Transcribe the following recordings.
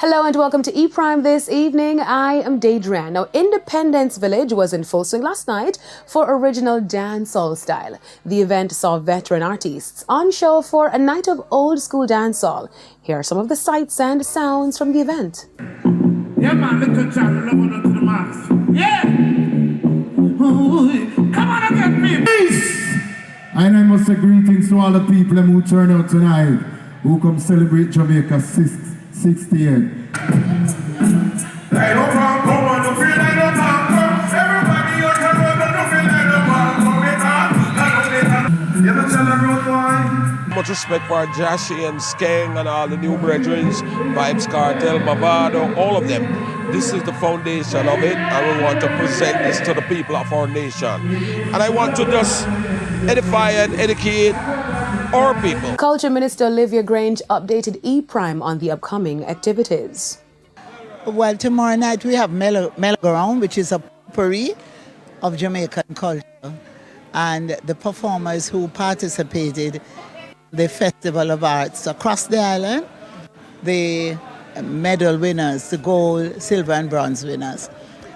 Hello and welcome to E-Prime this evening. I am Daedran. Now, Independence Village was in full swing last night for original dancehall style. The event saw veteran artists on show for a night of old school dancehall. Here are some of the sights and sounds from the event. Yeah, man, little child, level up to the max. Yeah! Ooh, come on and get me! Peace! And I must say greetings to all the people who turn out tonight, who come celebrate Jamaica 68. Much respect for Jashi and Skeng and all the new brethren, Vibes Cartel, Bavado, all of them. This is the foundation of it, and we want to present this to the people of our nation. And I want to just edify and educate our people. Culture Minister Olivia Grange updated E-Prime on the upcoming activities. Well, tomorrow night we have Melloground, which is a potpourri of Jamaican culture. And the performers who participated in the Festival of Arts across the island, the medal winners, the gold, silver and bronze winners.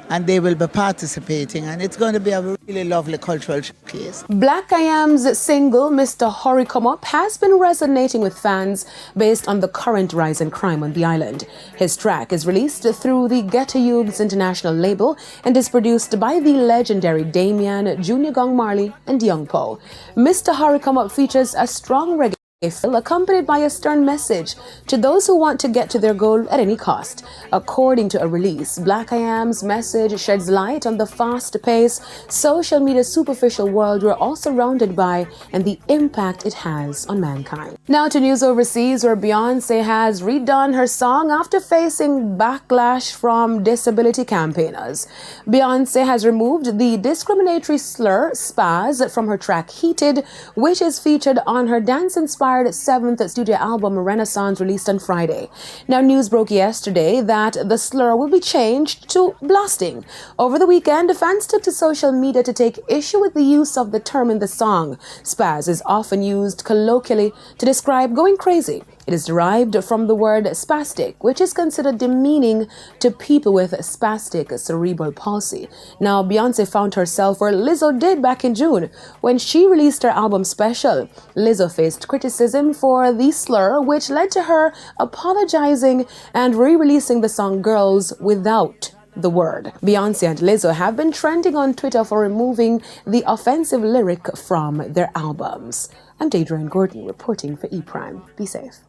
And they will be participating, and it's going to be a really lovely cultural showcase. Black I Am's single, Mr. Hurry Come Up, has been resonating with fans based on the current rise in crime on the island. His track is released through the Ghetto Youths International label and is produced by the legendary Damian, Junior Gong Marley and Young Po. Mr. Hurry Come Up features a strong reggae feel accompanied by a stern message to those who want to get to their goal at any cost. According to a release, Black I Am's message sheds light on the fast-paced, social media superficial world we're all surrounded by and the impact it has on mankind. Now to news overseas, where Beyonce has redone her song after facing backlash from disability campaigners. Beyonce has removed the discriminatory slur spaz from her track Heated, which is featured on her dance-inspired 7th studio album Renaissance, released on Friday. Now, news broke yesterday that the slur will be changed to blasting. Over the weekend, fans took to social media to take issue with the use of the term in the song. Spaz is often used colloquially to describe going crazy. It is derived from the word spastic, which is considered demeaning to people with spastic cerebral palsy. Now, Beyonce found herself where Lizzo did back in June when she released her album Special. Lizzo faced criticism for the slur, which led to her apologizing and re-releasing the song Girls without the word. Beyonce and Lizzo have been trending on Twitter for removing the offensive lyric from their albums. I'm Daedran Gordon reporting for E-Prime. Be safe.